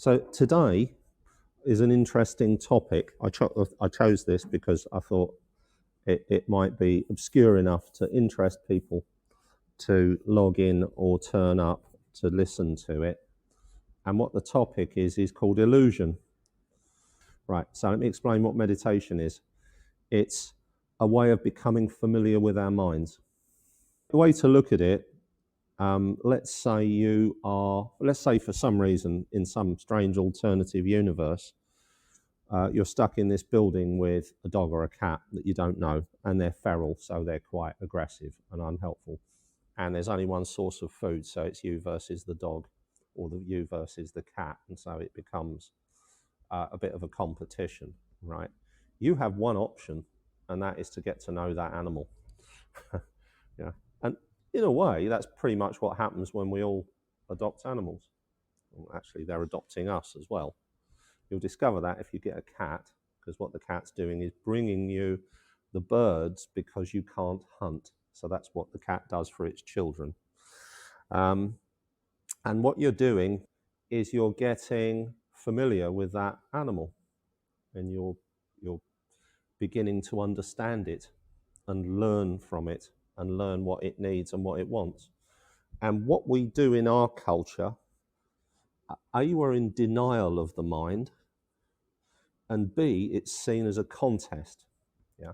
So today is an interesting topic. I chose this because I thought it might be obscure enough to interest people to log in or turn up to listen to it. And what the topic is called illusion. Right, so let me explain what meditation is. It's a way of becoming familiar with our minds. The way to look at it, let's say for some reason in some strange alternative universe, you're stuck in this building with a dog or a cat that you don't know, and they're feral, so they're quite aggressive and unhelpful. And there's only one source of food, so it's you versus the dog, or you versus the cat, and so it becomes a bit of a competition, right? You have one option, and that is to get to know that animal. Yeah, and in a way, that's pretty much what happens when we all adopt animals. Well, actually, they're adopting us as well. You'll discover that if you get a cat, because what the cat's doing is bringing you the birds because you can't hunt. So that's what the cat does for its children. And what you're doing is you're getting familiar with that animal, and you're beginning to understand it and learn from it and learn what it needs and what it wants. And what we do in our culture, A, we're in denial of the mind, and B, it's seen as a contest. Yeah.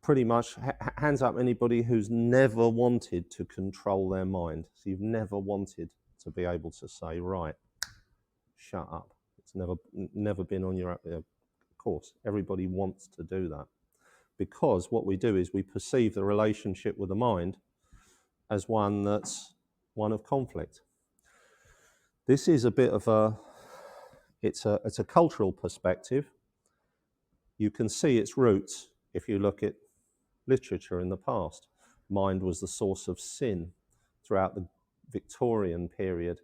Pretty much, hands up anybody who's never wanted to control their mind. So you've never wanted to be able to say, right, shut up. It's never been on your course. Everybody wants to do that, because what we do is we perceive the relationship with the mind as one that's one of conflict. This is a bit of it's a cultural perspective. You can see its roots if you look at literature in the past. Mind was the source of sin throughout the Victorian period.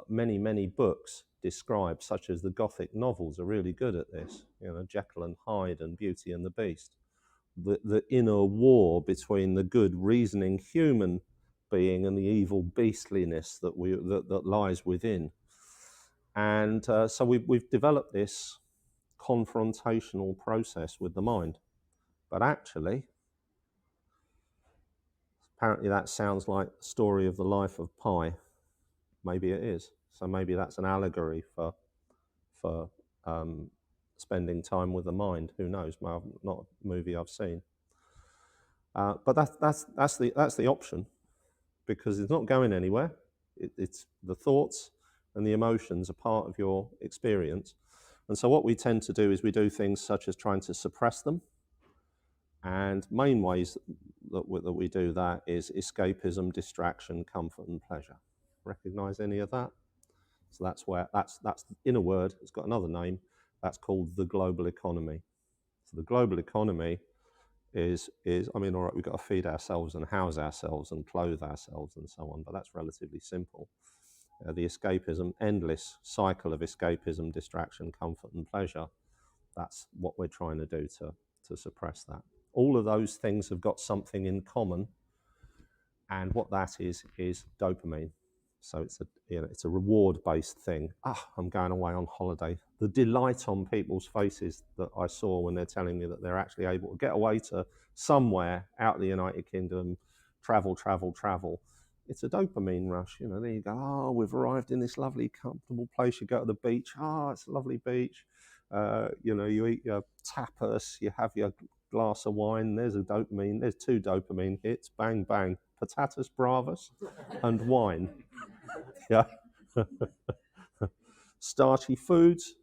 Many books described, such as the Gothic novels, are really good at this. You know, Jekyll and Hyde and Beauty and the Beast. The inner war between the good, reasoning human being and the evil beastliness that lies within. And so we've developed this confrontational process with the mind. But actually, apparently that sounds like the story of the life of Pi. Maybe it is. So maybe that's an allegory for spending time with the mind. Who knows? Not a movie I've seen. But that's the option, because it's not going anywhere. It's the thoughts and the emotions are part of your experience. And so what we tend to do is we do things such as trying to suppress them. And main ways that we do that is escapism, distraction, comfort, and pleasure. Recognize any of that? So that's in a word. It's got another name. That's called the global economy. So the global economy is I mean, all right, we've got to feed ourselves and house ourselves and clothe ourselves and so on, but that's relatively simple. The escapism, endless cycle of escapism, distraction, comfort, and pleasure. That's what we're trying to do to suppress that. All of those things have got something in common, and what that is dopamine. So it's a reward-based thing. I'm going away on holiday. The delight on people's faces that I saw when they're telling me that they're actually able to get away to somewhere out of the United Kingdom, travel. It's a dopamine rush. You know, there you go. We've arrived in this lovely, comfortable place. You go to the beach. It's a lovely beach. You eat your tapas. You have your glass of wine. There's a dopamine. There's two dopamine hits. Bang, bang. Patatas bravas and wine. Yeah. Starchy foods,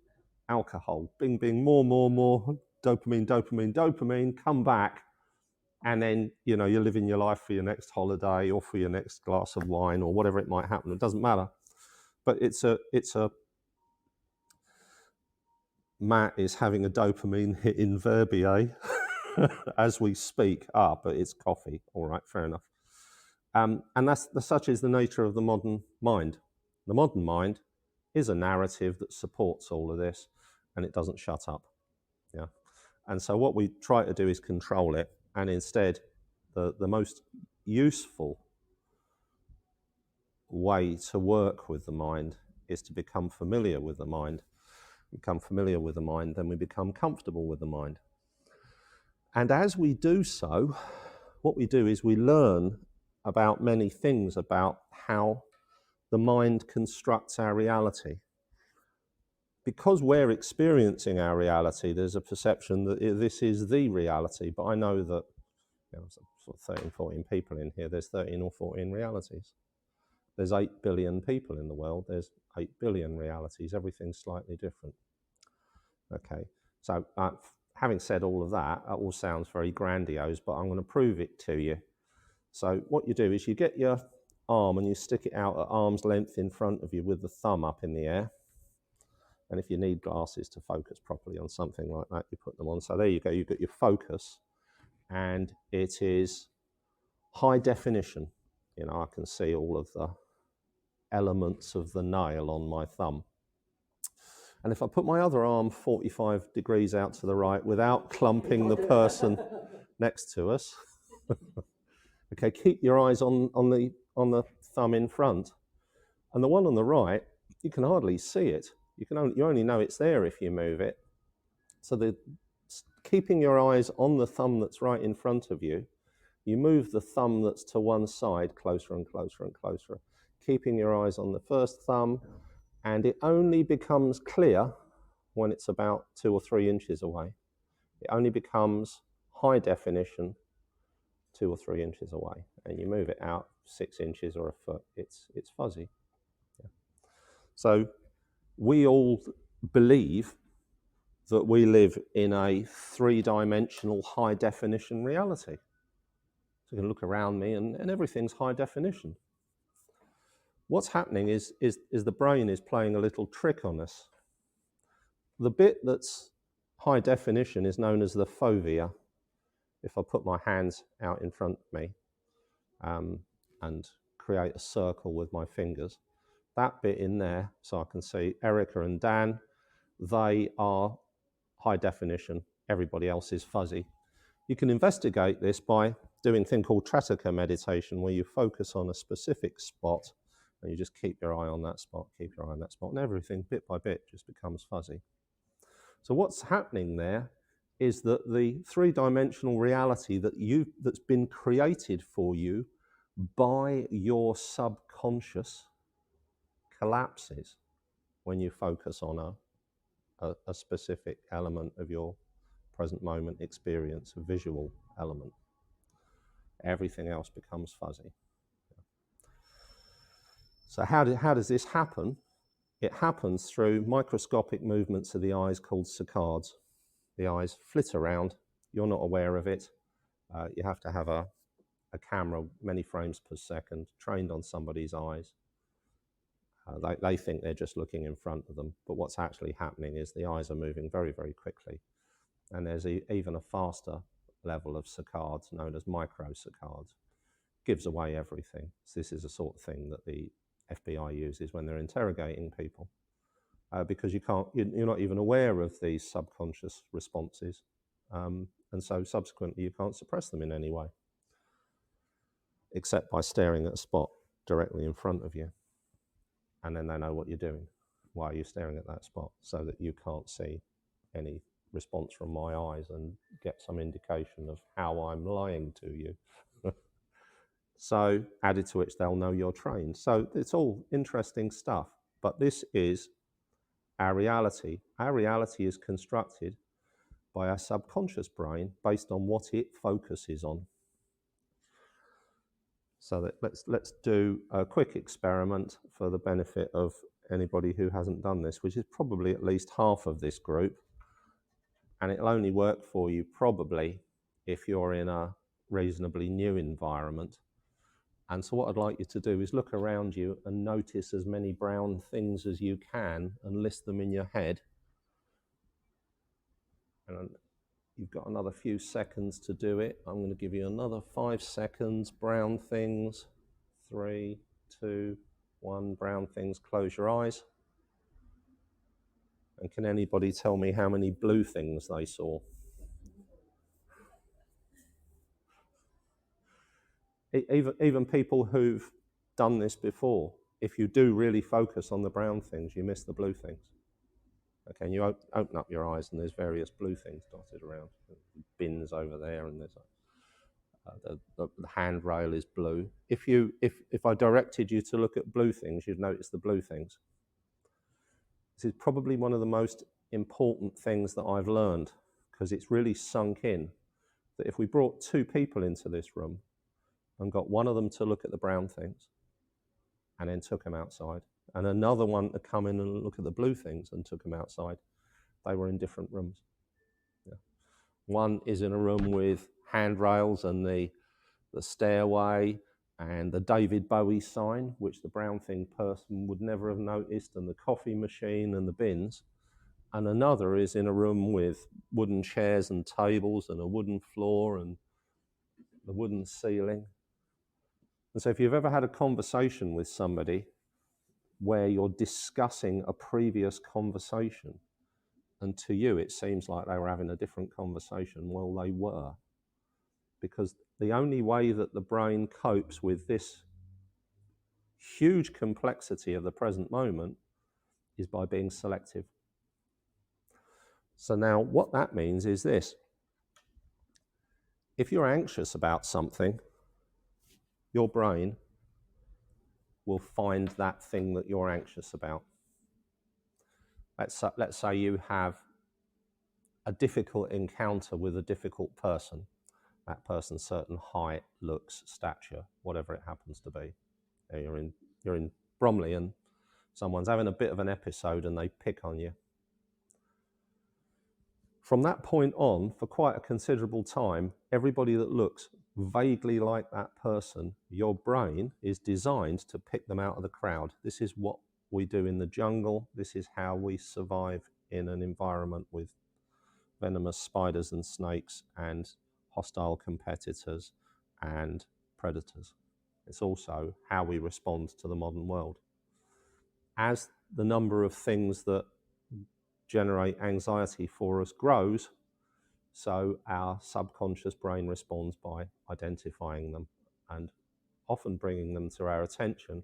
alcohol. Bing, bing, more. Dopamine. Come back. And then, you're living your life for your next holiday or for your next glass of wine or whatever it might happen. It doesn't matter. But Matt is having a dopamine hit in Verbier as we speak. But it's coffee. All right, fair enough. And such is the nature of the modern mind. The modern mind is a narrative that supports all of this, and it doesn't shut up. Yeah. And so what we try to do is control it, and instead, the most useful way to work with the mind is to become familiar with the mind. Become familiar with the mind, then we become comfortable with the mind. And as we do so, what we do is we learn about many things about how the mind constructs our reality. Because we're experiencing our reality, there's a perception that this is the reality. But I know that there's sort of 13, 14 people in here. There's 13 or 14 realities. There's 8 billion people in the world. There's 8 billion realities. Everything's slightly different. Okay, so having said all of that, that all sounds very grandiose, but I'm going to prove it to you. So what you do is you get your arm and you stick it out at arm's length in front of you with the thumb up in the air. And if you need glasses to focus properly on something like that, you put them on. So there you go, you've got your focus, and it is high definition. You know, I can see all of the elements of the nail on my thumb. And if I put my other arm 45 degrees out to the right without clumping the person next to us, okay, keep your eyes on the thumb in front. And the one on the right, you can hardly see it. You only know it's there if you move it. So keeping your eyes on the thumb that's right in front of you, you move the thumb that's to one side closer and closer and closer, keeping your eyes on the first thumb, and it only becomes clear when it's about 2 or 3 inches away. It only becomes high definition 2 or 3 inches away, and you move it out 6 inches or a foot, it's fuzzy. Yeah. So we all believe that we live in a 3-dimensional high definition reality. So you can look around me and everything's high definition. What's happening is the brain is playing a little trick on us. The bit that's high definition is known as the fovea. If I put my hands out in front of me and create a circle with my fingers, that bit in there, so I can see Erica and Dan, they are high definition. Everybody else is fuzzy. You can investigate this by doing a thing called Trataka meditation, where you focus on a specific spot and you just keep your eye on that spot, keep your eye on that spot, and everything bit by bit just becomes fuzzy. So what's happening there is that the 3-dimensional reality that's been created for you by your subconscious collapses when you focus on a specific element of your present moment experience, a visual element. Everything else becomes fuzzy. So how does this happen? It happens through microscopic movements of the eyes called saccades. The eyes flit around. You're not aware of it. You have to have a camera many frames per second trained on somebody's eyes. They think they're just looking in front of them, but what's actually happening is the eyes are moving very, very quickly. And there's even a faster level of saccades known as microsaccades. Gives away everything. So this is the sort of thing that the FBI uses when they're interrogating people, because you're not even aware of these subconscious responses, and so subsequently you can't suppress them in any way, except by staring at a spot directly in front of you, and then they know what you're doing. Why are you staring at that spot? So that you can't see any response from my eyes and get some indication of how I'm lying to you. So added to which they'll know you're trained. So it's all interesting stuff, but this is our reality. Our reality is constructed by our subconscious brain based on what it focuses on. So that let's do a quick experiment for the benefit of anybody who hasn't done this, which is probably at least half of this group. And it'll only work for you probably if you're in a reasonably new environment. And so what I'd like you to do is look around you and notice as many brown things as you can and list them in your head. And you've got another few seconds to do it. I'm going to give you another 5 seconds. Brown things. 3, 2, 1. Brown things. Close your eyes. And can anybody tell me how many blue things they saw? Even people who've done this before, if you do really focus on the brown things, you miss the blue things. Okay, and you open up your eyes and there's various blue things dotted around. Bins over there, and there's the handrail is blue. If I directed you to look at blue things, you'd notice the blue things. This is probably one of the most important things that I've learned, because it's really sunk in that if we brought two people into this room and got one of them to look at the brown things and then took them outside, and another one to come in and look at the blue things and took them outside, they were in different rooms. Yeah. One is in a room with handrails and the stairway and the David Bowie sign, which the brown thing person would never have noticed, and the coffee machine and the bins. And another is in a room with wooden chairs and tables and a wooden floor and the wooden ceiling. And so if you've ever had a conversation with somebody where you're discussing a previous conversation, and to you it seems like they were having a different conversation, well, they were. Because the only way that the brain copes with this huge complexity of the present moment is by being selective. So now what that means is this. If you're anxious about something, your brain will find that thing that you're anxious about. Let's say you have a difficult encounter with a difficult person. That person's certain height, looks, stature, whatever it happens to be. You're in Bromley and someone's having a bit of an episode and they pick on you. From that point on, for quite a considerable time, everybody that looks vaguely like that person, your brain is designed to pick them out of the crowd. This is what we do in the jungle. This is how we survive in an environment with venomous spiders and snakes and hostile competitors and predators. It's also how we respond to the modern world. As the number of things that generate anxiety for us grows, so our subconscious brain responds by identifying them and often bringing them to our attention,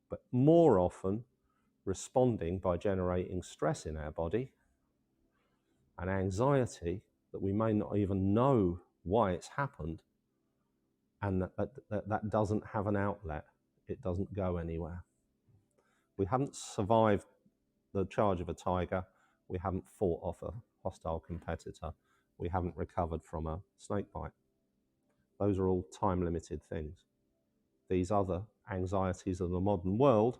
but more often responding by generating stress in our body and anxiety that we may not even know why it's happened, and that doesn't have an outlet. It doesn't go anywhere. We haven't survived the charge of a tiger. We haven't fought off a hostile competitor. We haven't recovered from a snake bite. Those are all time-limited things. These other anxieties of the modern world,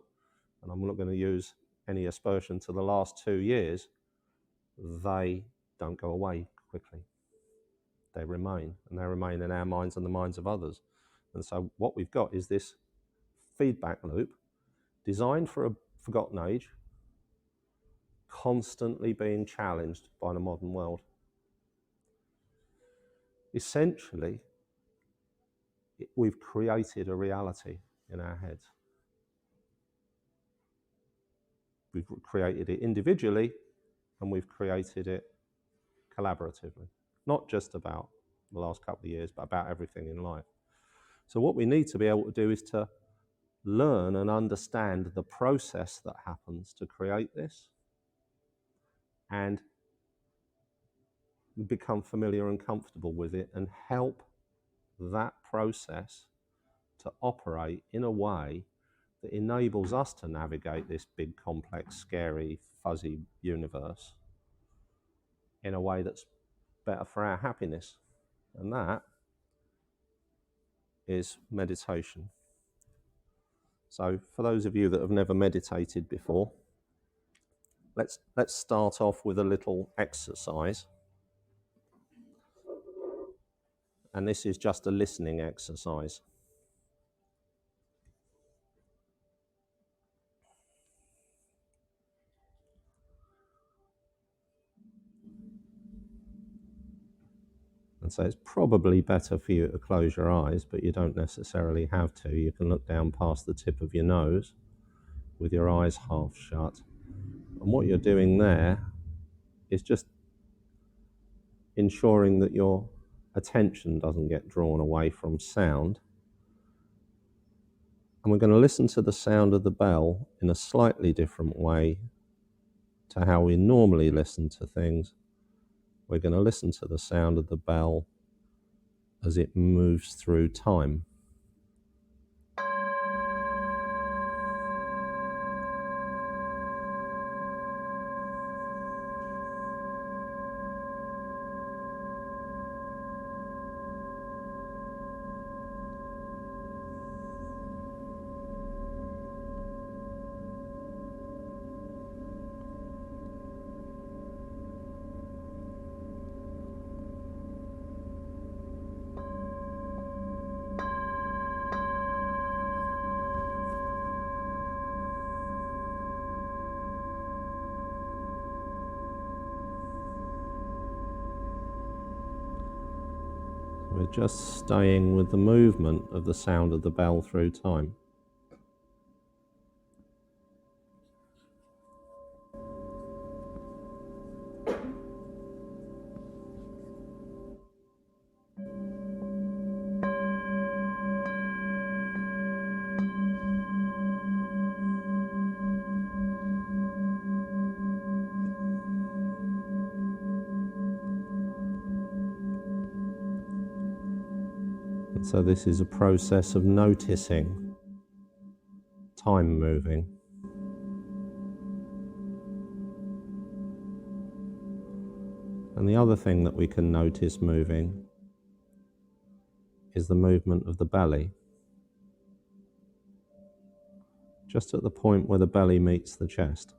and I'm not going to use any aspersion to the last 2 years, they don't go away quickly. They remain, and they remain in our minds and the minds of others. And so what we've got is this feedback loop designed for a forgotten age, constantly being challenged by the modern world. Essentially, we've created a reality in our heads. We've created it individually, and we've created it collaboratively. Not just about the last couple of years, but about everything in life. So what we need to be able to do is to learn and understand the process that happens to create this and become familiar and comfortable with it and help that process to operate in a way that enables us to navigate this big, complex, scary, fuzzy universe in a way that's better for our happiness. And that is meditation. So for those of you that have never meditated before, let's start off with a little exercise. And this is just a listening exercise. And so it's probably better for you to close your eyes, but you don't necessarily have to. You can look down past the tip of your nose with your eyes half shut. And what you're doing there is just ensuring that your attention doesn't get drawn away from sound, And we're going to listen to the sound of the bell in a slightly different way to how we normally listen to things. We're going to listen to the sound of the bell as it moves through time. We're just staying with the movement of the sound of the bell through time. And so this is a process of noticing time moving. And the other thing that we can notice moving is the movement of the belly. Just at the point where the belly meets the chest.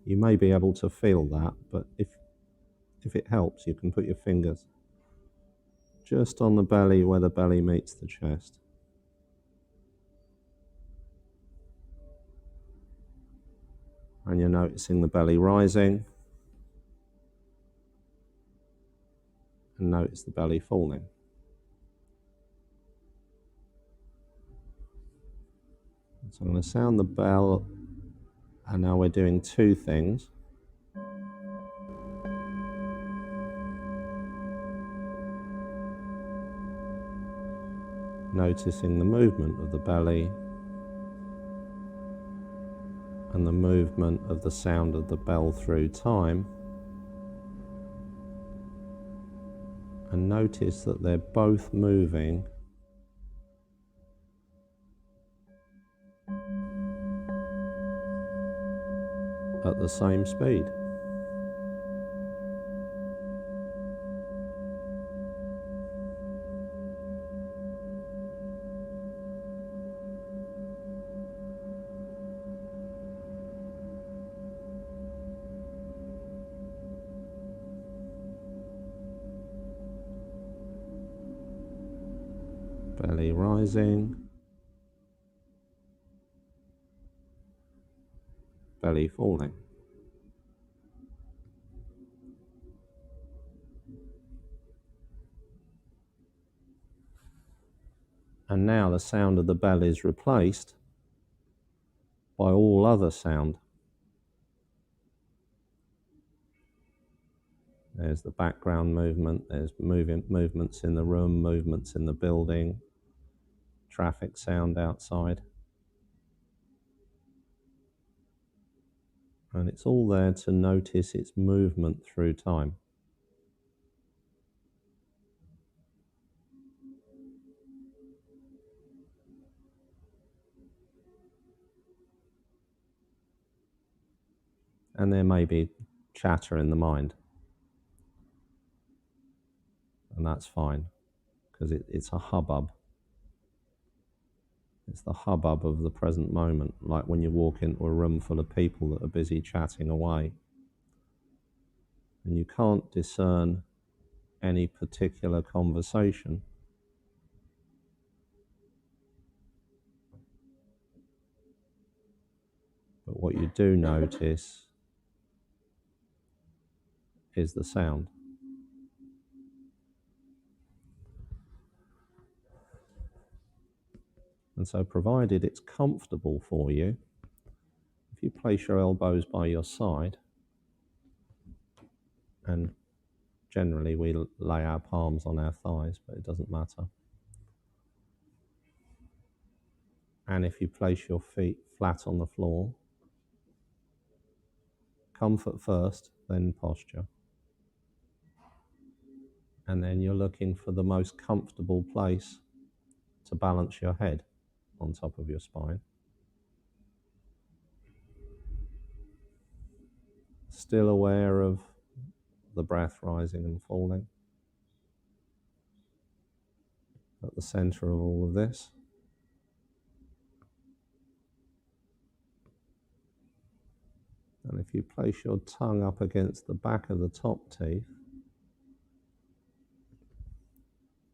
You may be able to feel that, but if it helps, you can put your fingers just on the belly where the belly meets the chest. And you're noticing the belly rising, and notice the belly falling. So I'm going to sound the bell, and now we're doing two things. Noticing the movement of the belly and the movement of the sound of the bell through time. And notice that they're both moving at the same speed. Belly rising, belly falling. And now the sound of the bell is replaced by all other sound. There's the background movement, there's movements in the room, movements in the building, traffic sound outside. And it's all there to notice its movement through time. And there may be chatter in the mind. And that's fine, because it's a hubbub. It's the hubbub of the present moment, like when you walk into a room full of people that are busy chatting away. And you can't discern any particular conversation. But what you do notice is the sound. And so provided it's comfortable for you, if you place your elbows by your side and Generally, we lay our palms on our thighs, but it doesn't matter. And if you place your feet flat on the floor, comfort first, then posture. And then you're looking for the most comfortable place to balance your head on top of your spine. Still aware of the breath rising and falling at the center of all of this. And if you place your tongue up against the back of the top teeth,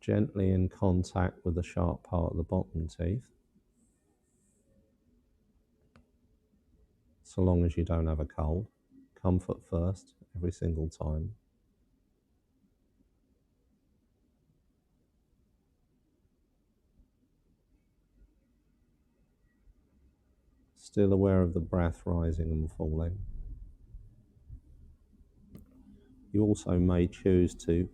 gently in contact with the sharp part of the bottom teeth, so long as you don't have a cold, comfort first every single time. Still aware of the breath rising and falling. You also may choose to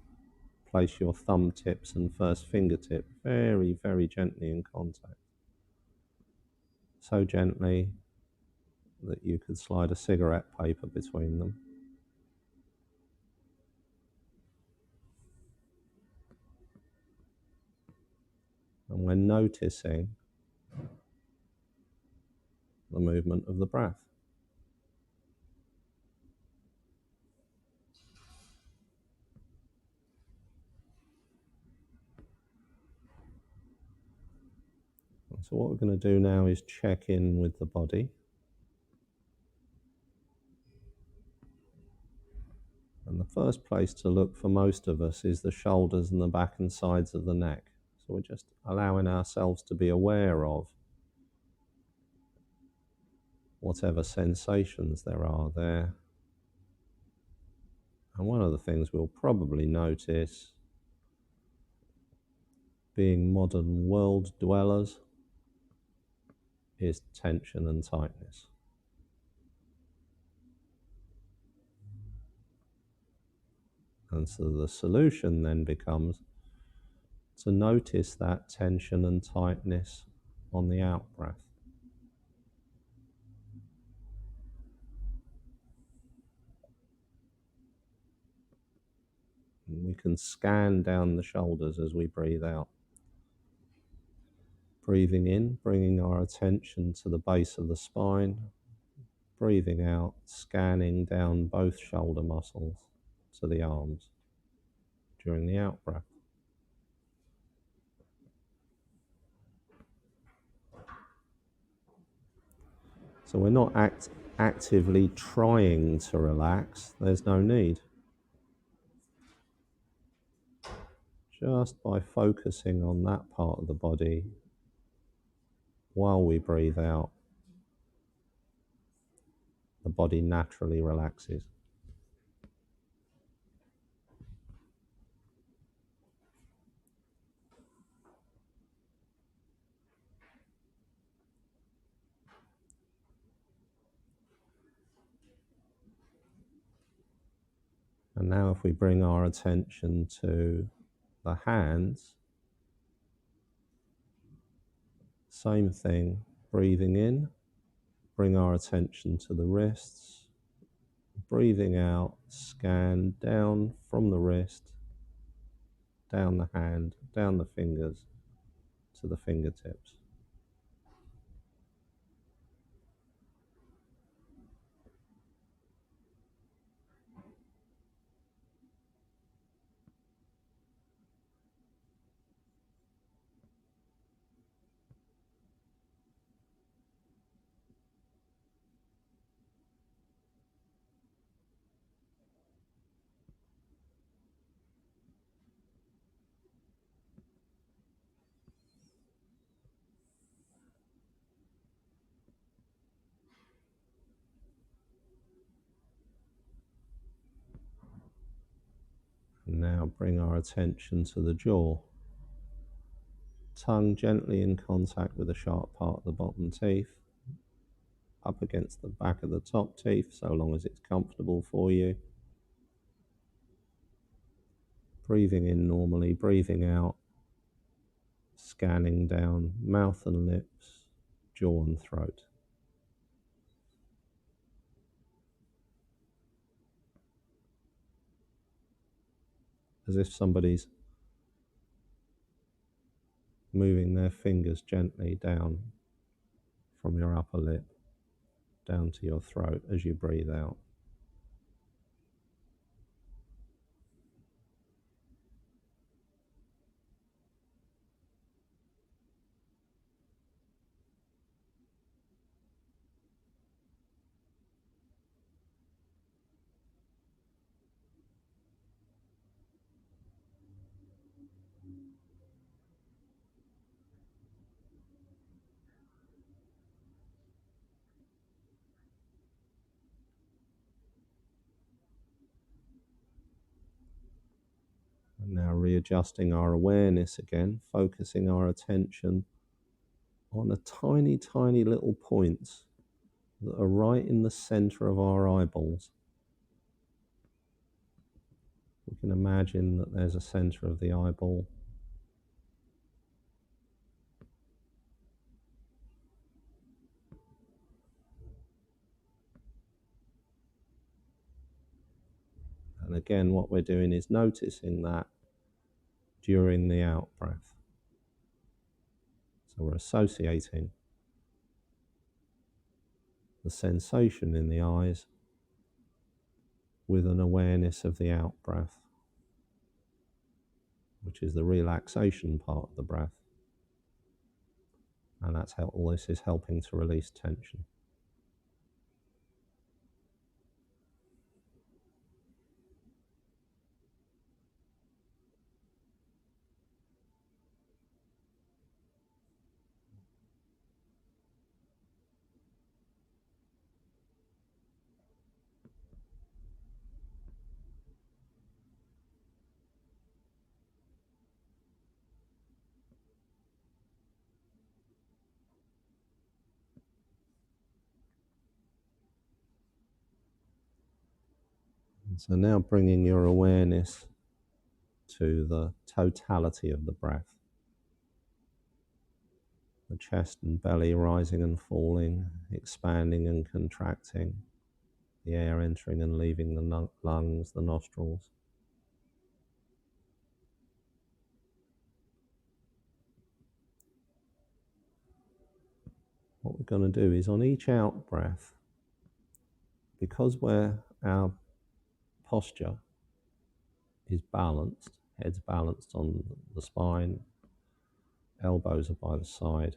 place your thumb tips and first fingertip very, very gently in contact. So gently that you could slide a cigarette paper between them. And we're noticing the movement of the breath. And so what we're going to do now is check in with the body. And the first place to look for most of us is the shoulders and the back and sides of the neck. So we're just allowing ourselves to be aware of whatever sensations there are there. And one of the things we'll probably notice, being modern world dwellers, is tension and tightness. And so the solution then becomes to notice that tension and tightness on the out-breath. And we can scan down the shoulders as we breathe out. Breathing in, bringing our attention to the base of the spine. Breathing out, scanning down both shoulder muscles to the arms during the out-breath. So we're not actively trying to relax, there's no need. Just by focusing on that part of the body while we breathe out, the body naturally relaxes. And now if we bring our attention to the hands, same thing, breathing in, bring our attention to the wrists, breathing out, scan down from the wrist, down the hand, down the fingers to the fingertips. And now bring our attention to the jaw. Tongue gently in contact with the sharp part of the bottom teeth, up against the back of the top teeth, so long as it's comfortable for you. breathing in normally, breathing out, scanning down mouth and lips, jaw and throat. As if somebody's moving their fingers gently down from your upper lip down to your throat as you breathe out. And now readjusting our awareness again, focusing our attention on a tiny, tiny little points that are right in the center of our eyeballs. We can imagine that there's a center of the eyeball. And again, what we're doing is noticing that during the out breath. So we're associating the sensation in the eyes with an awareness of the out breath, which is the relaxation part of the breath. And that's how all this is helping to release tension. And so now bringing your awareness to the totality of the breath. The chest and belly rising and falling, expanding and contracting, the air entering and leaving the lungs, the nostrils. What we're going to do is on each out breath, because our posture is balanced, head's balanced on the spine, elbows are by the side,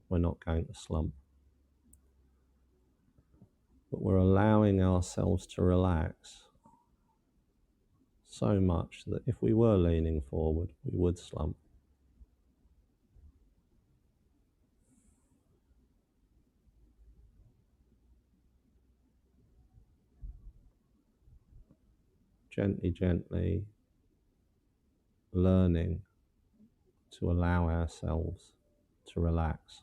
we're not going to slump. But we're allowing ourselves to relax so much that if we were leaning forward, we would slump. Gently, gently learning to allow ourselves to relax.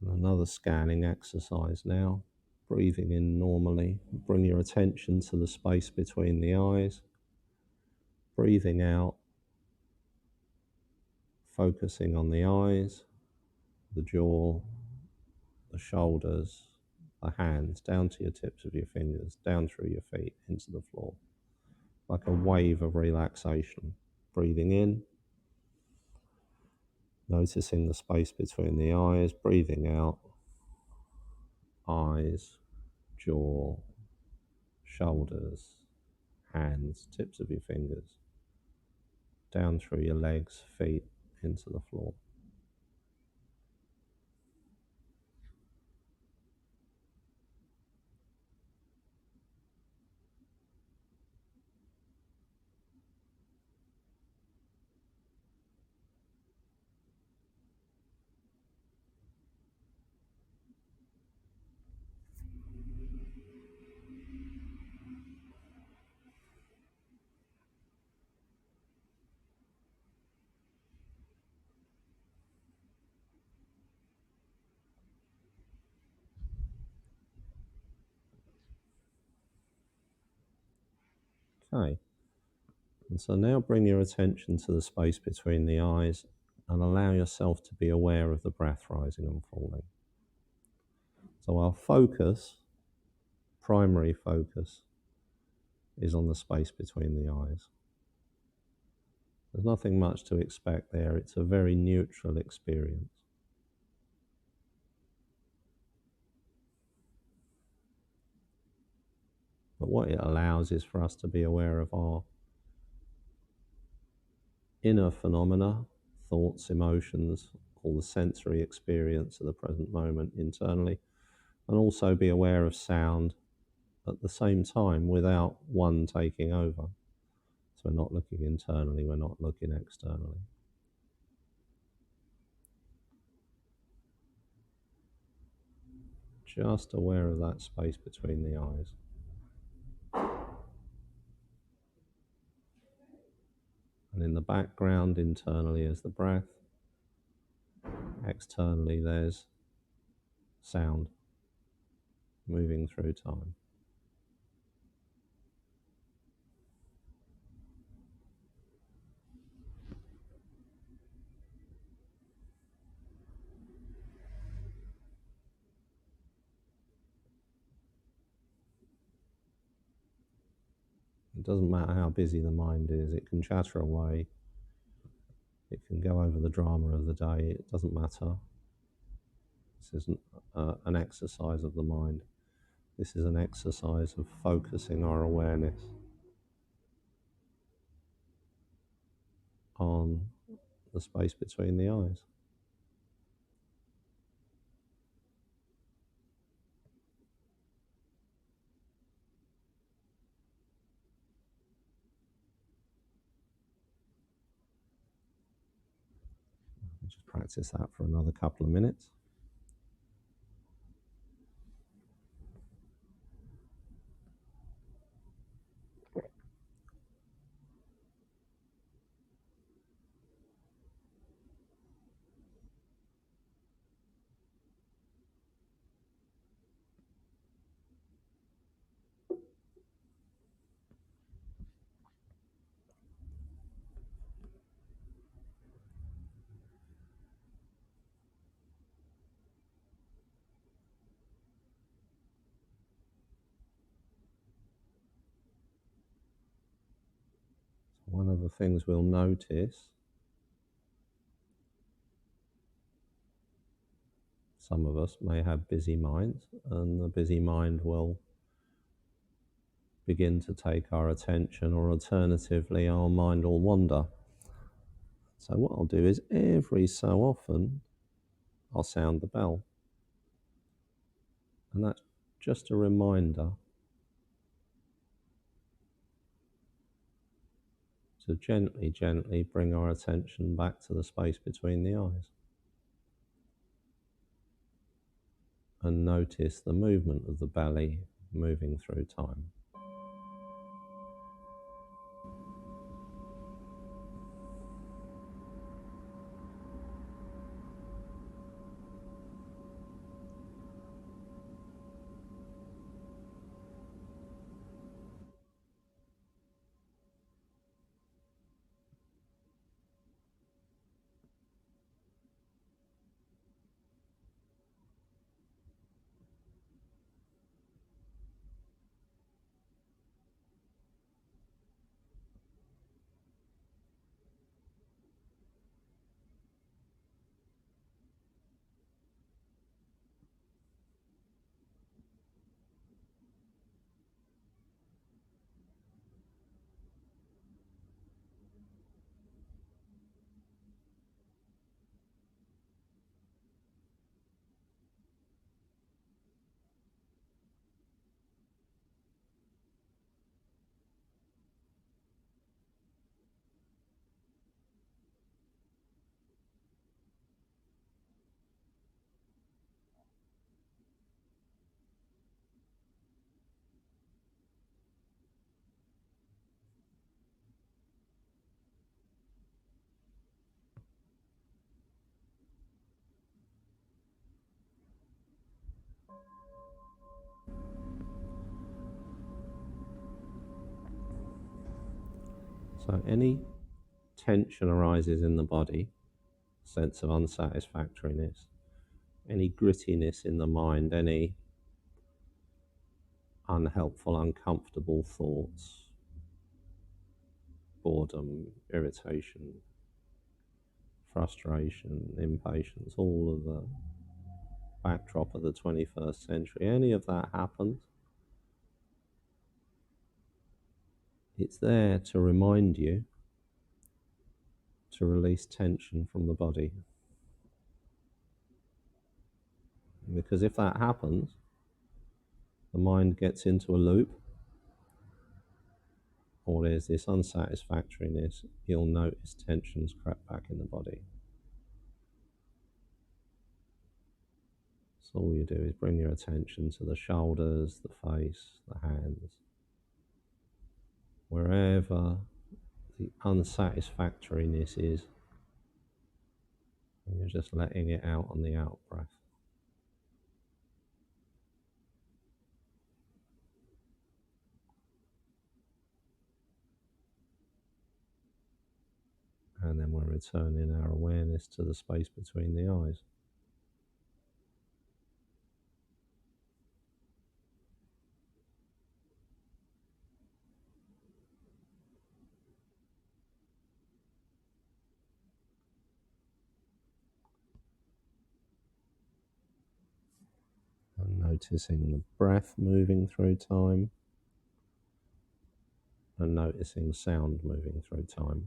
Another scanning exercise now. Breathing in normally. Bring your attention to the space between the eyes. Breathing out. Focusing on the eyes, the jaw, the shoulders, the hands, down to your tips of your fingers, down through your feet, into the floor. Like a wave of relaxation. Breathing in. Noticing the space between the eyes. Breathing out. Eyes, jaw, shoulders, hands, tips of your fingers, down through your legs, feet, into the floor. Okay. And so now bring your attention to the space between the eyes and allow yourself to be aware of the breath rising and falling. So our focus, primary focus, is on the space between the eyes. There's nothing much to expect there. It's a very neutral experience. But what it allows is for us to be aware of our inner phenomena, thoughts, emotions, all the sensory experience of the present moment internally, and also be aware of sound at the same time without one taking over. So we're not looking internally, we're not looking externally. Just aware of that space between the eyes. And in the background, internally, is the breath. Externally, there's sound moving through time. It doesn't matter how busy the mind is, it can chatter away, it can go over the drama of the day, it doesn't matter. This isn't an exercise of the mind. This is an exercise of focusing our awareness on the space between the eyes. Just practice that for another couple of minutes. One of the things we'll notice, some of us may have busy minds, and the busy mind will begin to take our attention, or alternatively, our mind will wander. So what I'll do is every so often, I'll sound the bell. And that's just a reminder to gently, gently bring our attention back to the space between the eyes. And notice the movement of the belly moving through time. So any tension arises in the body, sense of unsatisfactoriness, any grittiness in the mind, any unhelpful, uncomfortable thoughts, boredom, irritation, frustration, impatience, all of the backdrop of the 21st century, any of that happens, it's there to remind you to release tension from the body. Because if that happens, the mind gets into a loop, or there's this unsatisfactoriness, you'll notice tensions crept back in the body. So all you do is bring your attention to the shoulders, the face, the hands, wherever the unsatisfactoriness is, and you're just letting it out on the out breath. And then we're returning our awareness to the space between the eyes. And noticing the breath moving through time, and noticing sound moving through time.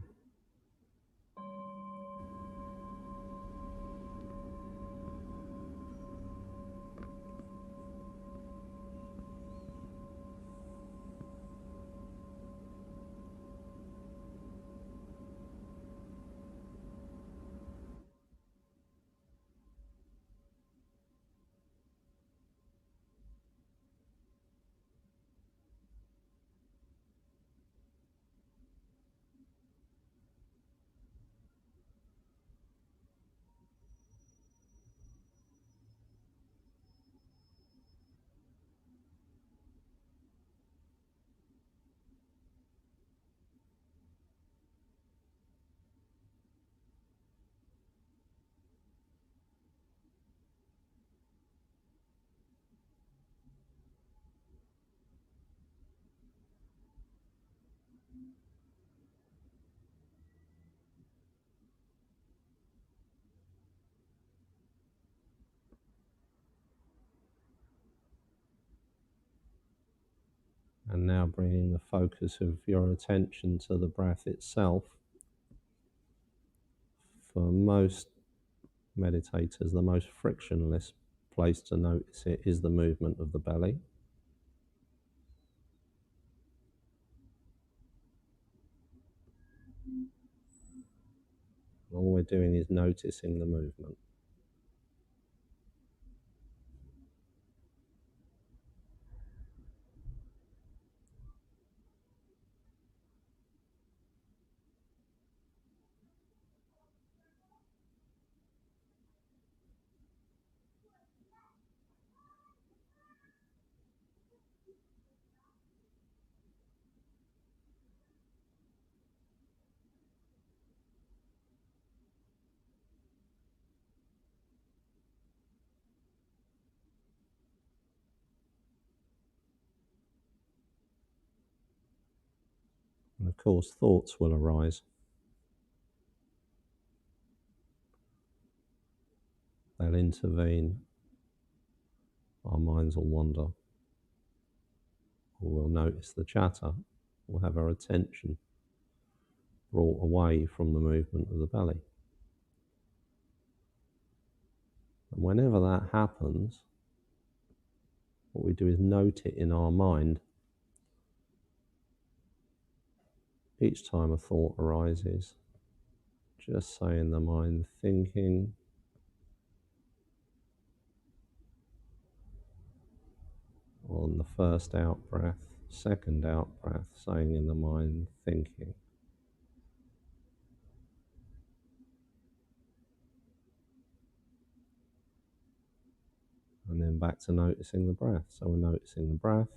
And now bringing the focus of your attention to the breath itself. For most meditators, the most frictionless place to notice it is the movement of the belly. All we're doing is noticing the movement. And of course, thoughts will arise. They'll intervene. Our minds will wander. Or we'll notice the chatter. We'll have our attention brought away from the movement of the belly. And whenever that happens, what we do is note it in our mind. Each time a thought arises, just say in the mind, thinking, on the first out breath, second out breath, saying in the mind, thinking. And then back to noticing the breath. So we're noticing the breath,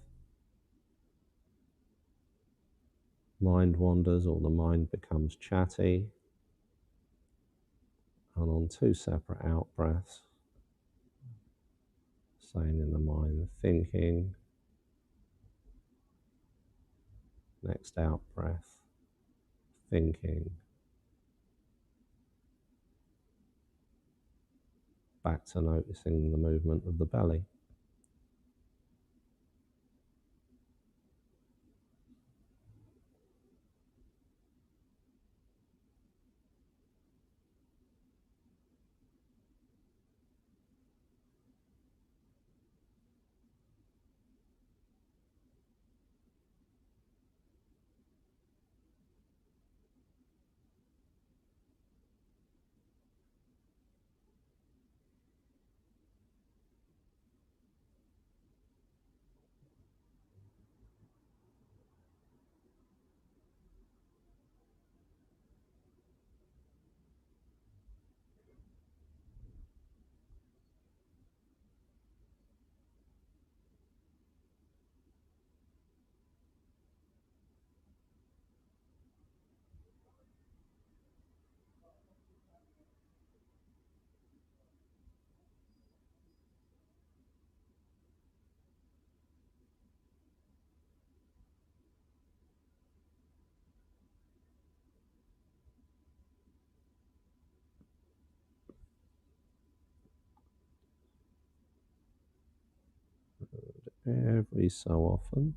mind wanders or the mind becomes chatty, and on 2 separate out breaths, saying in the mind, thinking, next out breath, thinking, back to noticing the movement of the belly. Every so often,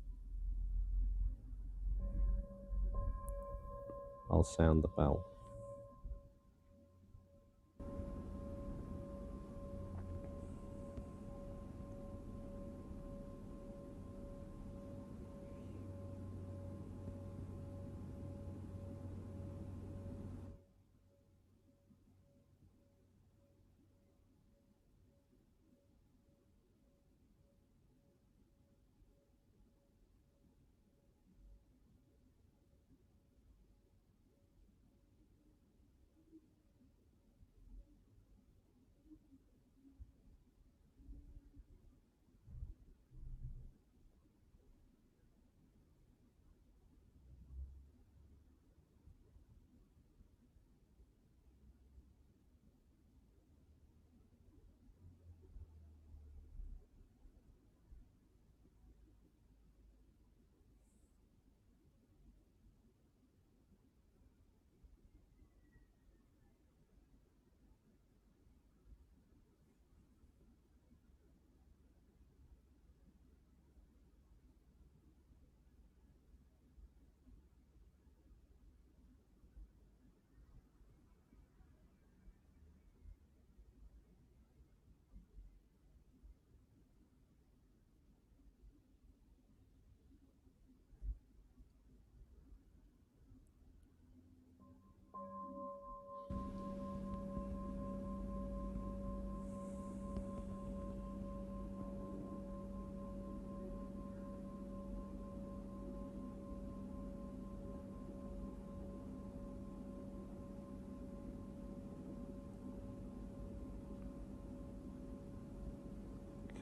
I'll sound the bell.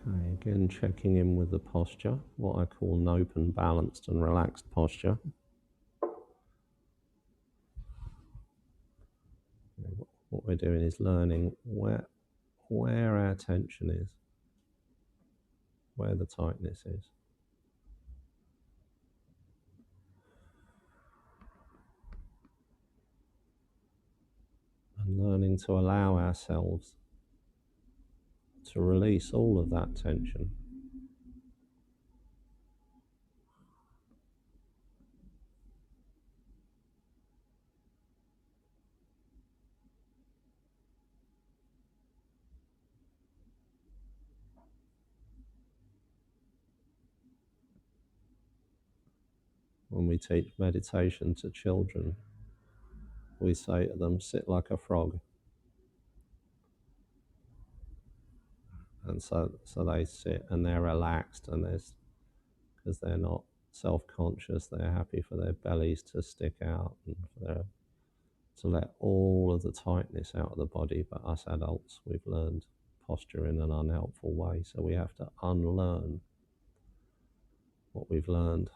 Okay, again checking in with the posture, what I call an open, balanced and relaxed posture. What we're doing is learning where our tension is, where the tightness is. And learning to allow ourselves to release all of that tension. When we teach meditation to children, we say to them, sit like a frog. And so they sit and they're relaxed, and because they're not self-conscious, they're happy for their bellies to stick out and to let all of the tightness out of the body. But us adults, we've learned posture in an unhelpful way, so we have to unlearn what we've learned.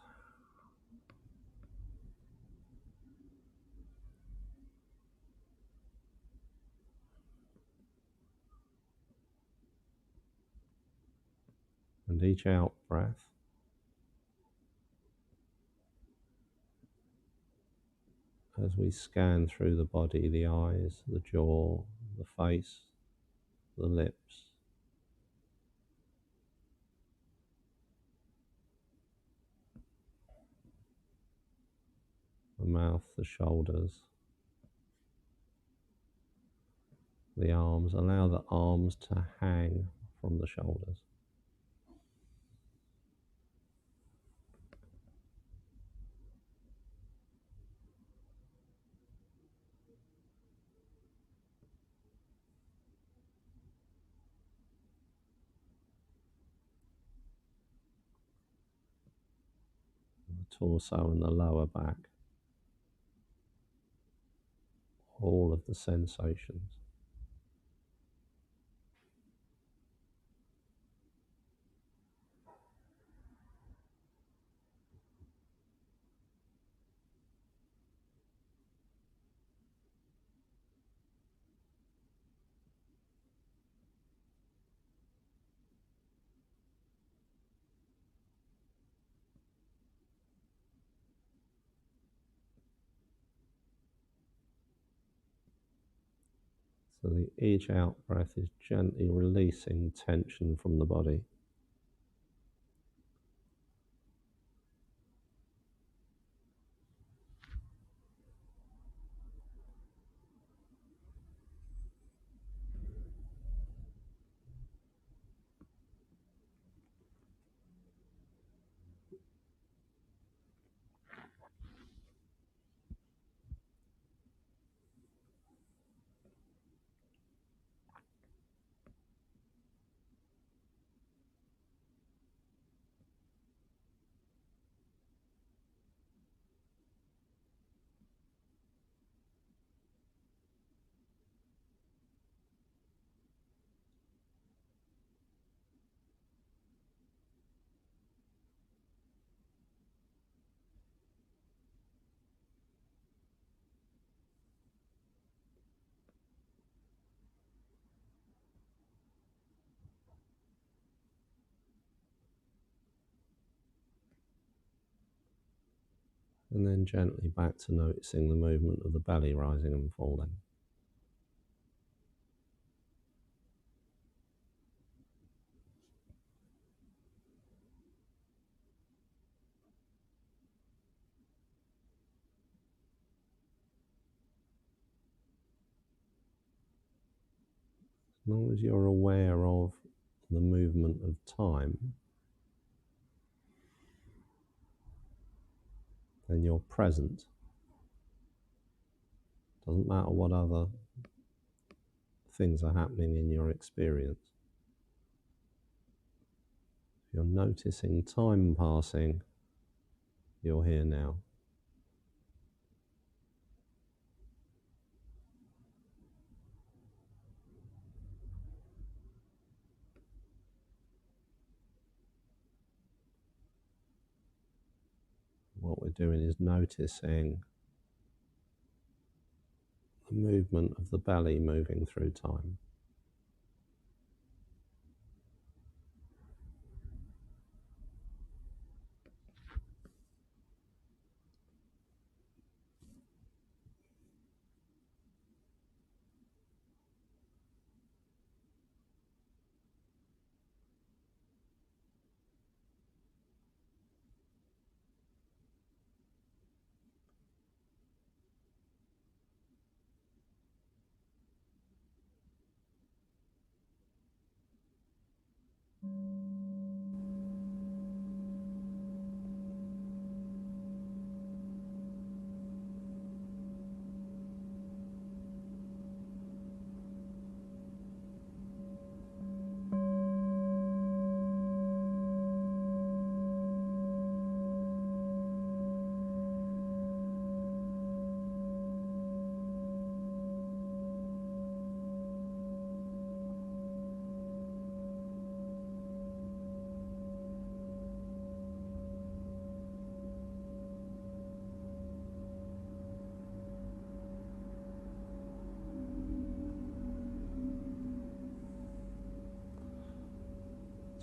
each out breath, as we scan through the body, the eyes, the jaw, the face, the lips, the mouth, the shoulders, the arms. Allow the arms to hang from the shoulders. The torso and the lower back. All of the sensations. So each out breath is gently releasing tension from the body. And then gently back to noticing the movement of the belly rising and falling. As long as you're aware of the movement of time, then you're present. Doesn't matter what other things are happening in your experience. If you're noticing time passing, you're here now. What we're doing is noticing the movement of the belly moving through time.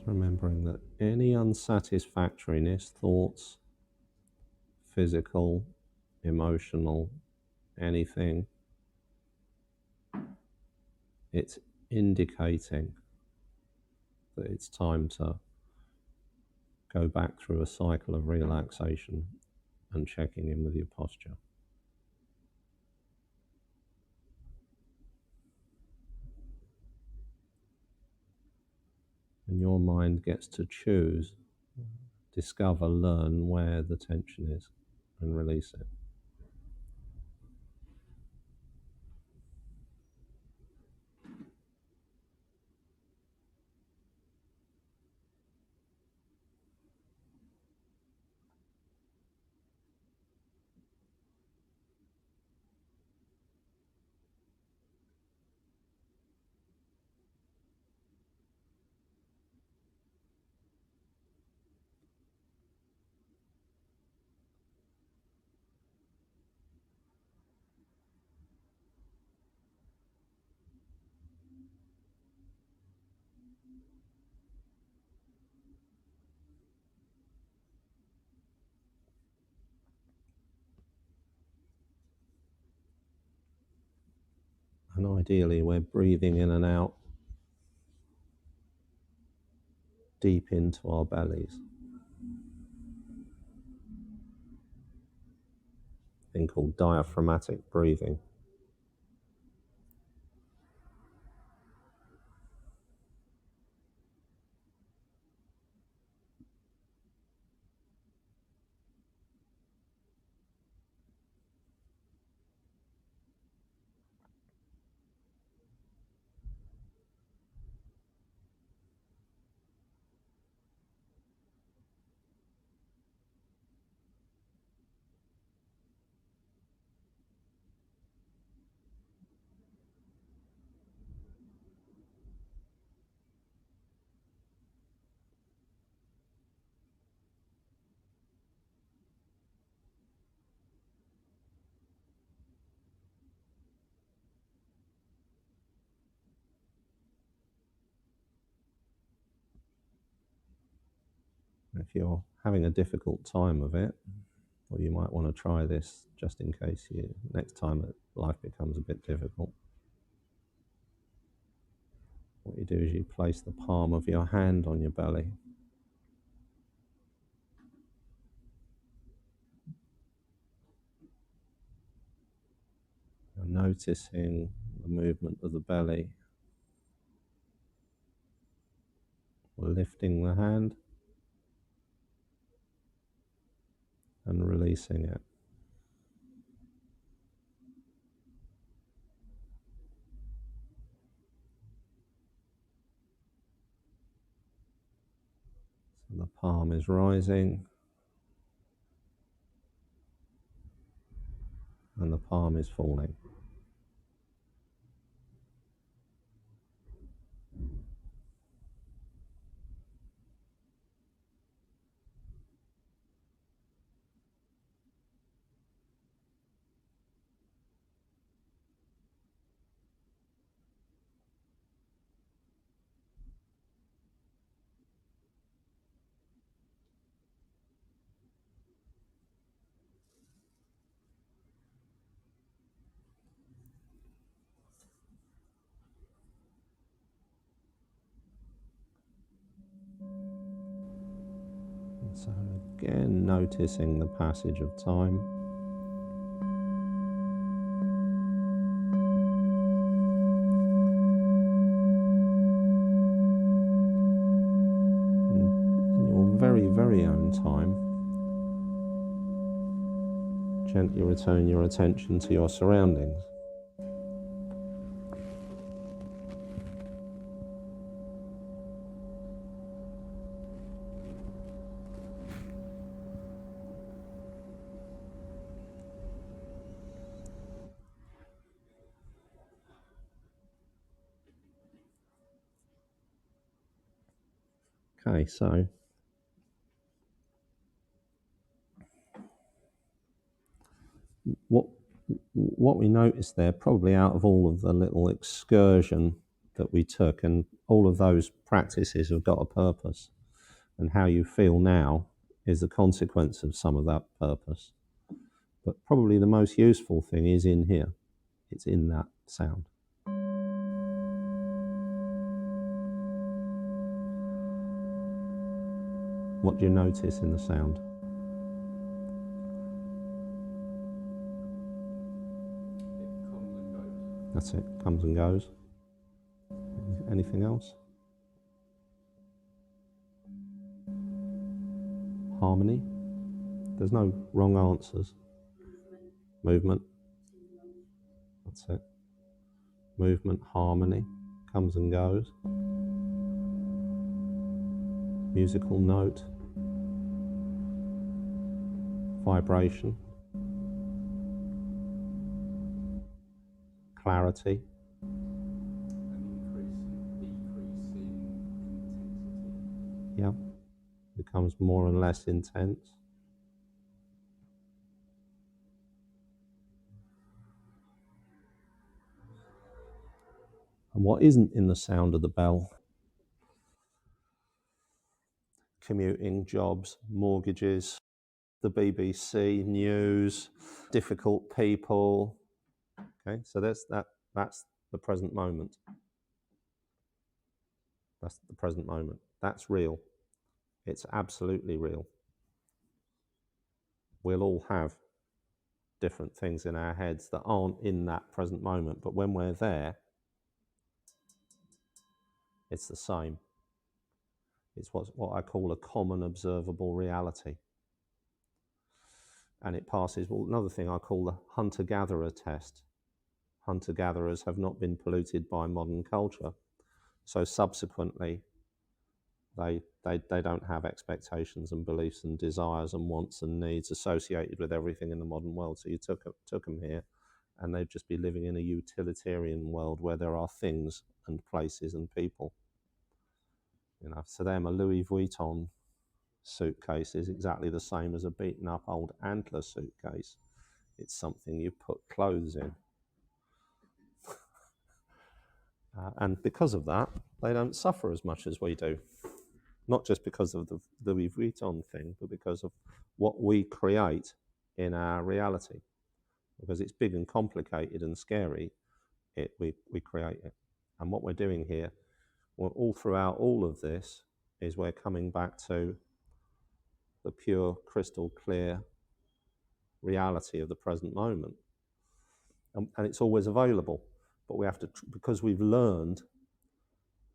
Remembering that any unsatisfactoriness, thoughts, physical, emotional, anything, it's indicating that it's time to go back through a cycle of relaxation and checking in with your posture. And your mind gets to choose, discover, learn where the tension is and release it. And ideally, we're breathing in and out deep into our bellies. A thing called diaphragmatic breathing. If you're having a difficult time of it, or you might want to try this just in case next time that life becomes a bit difficult. What you do is you place the palm of your hand on your belly. You're noticing the movement of the belly, lifting the hand and releasing it. So the palm is rising and the palm is falling. So again, noticing the passage of time. In your very, very own time, gently return your attention to your surroundings. Okay, so what we noticed there, probably out of all of the little excursion that we took, and all of those practices have got a purpose, And how you feel now is a consequence of some of that purpose. But probably the most useful thing is in here. It's in that sound. What do you notice in the sound? That's it, comes and goes. Anything else? Harmony. There's no wrong answers. Movement. That's it. Movement, harmony, comes and goes. Musical note. Vibration. Clarity. Yeah. Becomes more and less intense. And what isn't in the sound of the bell? Commuting, jobs, mortgages, the BBC, news, difficult people. Okay, so that's the present moment. That's the present moment. That's real. It's absolutely real. We'll all have different things in our heads that aren't in that present moment, but when we're there, it's the same. It's what I call a common observable reality. And it passes, well, another thing I call the hunter-gatherer test. Hunter-gatherers have not been polluted by modern culture, so subsequently they don't have expectations and beliefs and desires and wants and needs associated with everything in the modern world. So you took them here, and they'd just be living in a utilitarian world where there are things and places and people. You know, to them, a Louis Vuitton suitcase is exactly the same as a beaten up old antler suitcase. It's something you put clothes in. And because of that, they don't suffer as much as we do. Not just because of the Louis Vuitton thing, but because of what we create in our reality. Because it's big and complicated and scary, we create it. And what we're doing here, all throughout all of this, is we're coming back to the pure, crystal clear reality of the present moment. And it's always available. But we have to, because we've learned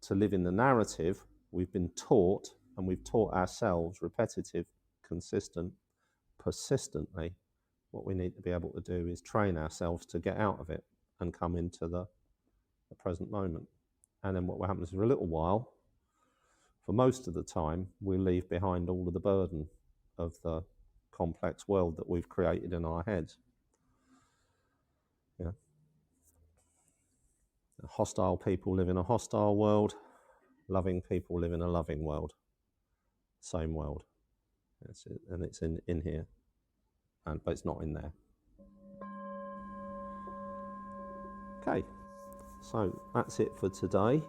to live in the narrative, we've been taught, and we've taught ourselves repetitive, consistent, persistently. What we need to be able to do is train ourselves to get out of it and come into the present moment. And then what happens for a little while, for most of the time, we leave behind all of the burden of the complex world that we've created in our heads. Yeah. Hostile people live in a hostile world. Loving people live in a loving world. Same world. And it's in here, but it's not in there. Okay, so that's it for today.